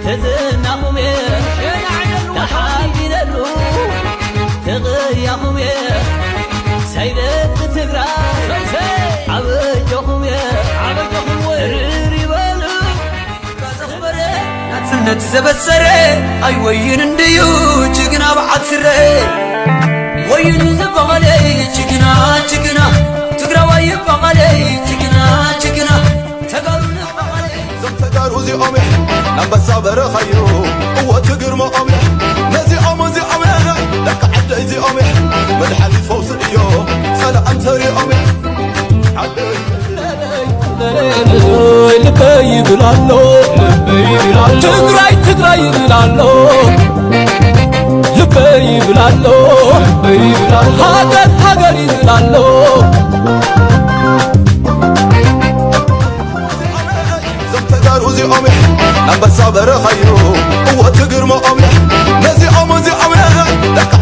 تزناهم تحابينلو تغياهم سيدة تقرأ عبجهم ريبالو سنة زبسري أي وين انديو جيقنا بعد سري وين زبغلي جيقنا تقرأ وين بغلي جيقنا تقرنا بغلي زمتدار وزي أمي نبس عبر خيرو قوة تقرم أمي نزي أمي لك عدي زي أمي من حديث فوز اليوم سنة أمتري أمي لبي بلالو تقراي بلالو لبي بلالو حاجري بلالو زمتدار وزي أمي نبس عبر خيرو قوة تقرم أمي نزي أمي لك